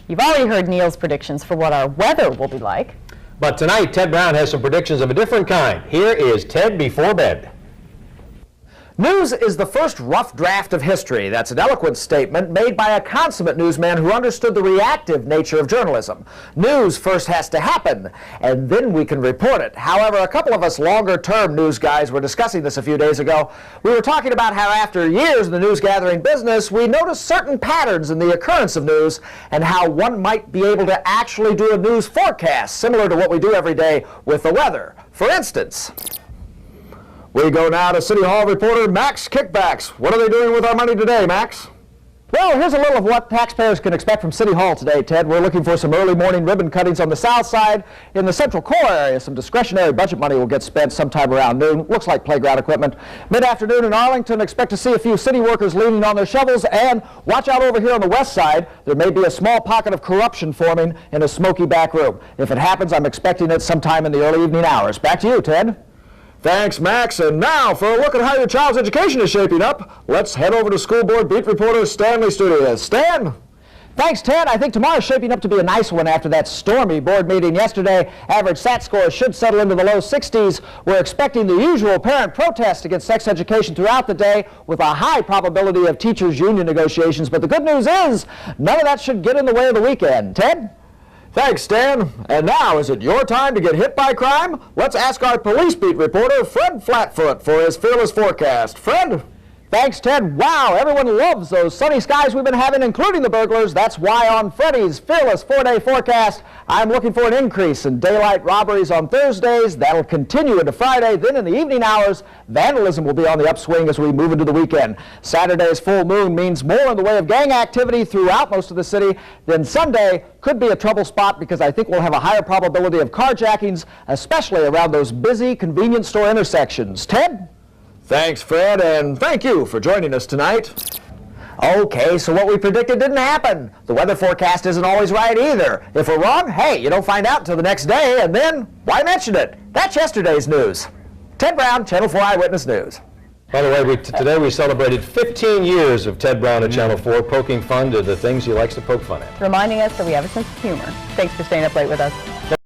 You've already heard Neil's predictions for what our weather will be like. But tonight, Ted Brown has some predictions of a different kind. Here is Ted Before Bed. News is the first rough draft of history. That's an eloquent statement made by a consummate newsman who understood the reactive nature of journalism. News first has to happen, and then we can report it. However, a couple of us longer-term news guys were discussing this a few days ago. We were talking about how after years in the news-gathering business, we noticed certain patterns in the occurrence of news and how one might be able to actually do a news forecast, similar to what we do every day with the weather. For instance, we go now to City Hall reporter Max Kickbacks. What are they doing with our money today, Max? Well, here's a little of what taxpayers can expect from City Hall today, Ted. We're looking for some early morning ribbon cuttings on the south side. In the central core area, some discretionary budget money will get spent sometime around noon. Looks like playground equipment. Mid-afternoon in Arlington, expect to see a few city workers leaning on their shovels. And watch out over here on the west side. There may be a small pocket of corruption forming in a smoky back room. If it happens, I'm expecting it sometime in the early evening hours. Back to you, Ted. Thanks, Max. And now, for a look at how your child's education is shaping up, let's head over to School Board Beat reporter Stanley Studios. Stan? Thanks, Ted. I think tomorrow's shaping up to be a nice one after that stormy board meeting yesterday. Average SAT scores should settle into the low 60s. We're expecting the usual parent protest against sex education throughout the day with a high probability of teachers' union negotiations. But the good news is, none of that should get in the way of the weekend. Ted? Thanks, Stan. And now, is it your time to get hit by crime? Let's ask our police beat reporter, Fred Flatfoot, for his fearless forecast. Fred? Thanks, Ted. Wow, everyone loves those sunny skies we've been having, including the burglars. That's why on Freddy's fearless 4-day forecast, I'm looking for an increase in daylight robberies on Thursdays. That'll continue into Friday. Then in the evening hours, vandalism will be on the upswing as we move into the weekend. Saturday's full moon means more in the way of gang activity throughout most of the city. Then Sunday could be a trouble spot because I think we'll have a higher probability of carjackings, especially around those busy convenience store intersections. Ted? Thanks, Fred, and thank you for joining us tonight. Okay, so what we predicted didn't happen. The weather forecast isn't always right either. If we're wrong, hey, you don't find out until the next day, and then why mention it? That's yesterday's news. Ted Brown, Channel 4 Eyewitness News. By the way, today we celebrated 15 years of Ted Brown at Channel 4, poking fun to the things he likes to poke fun at. Reminding us that we have a sense of humor. Thanks for staying up late with us.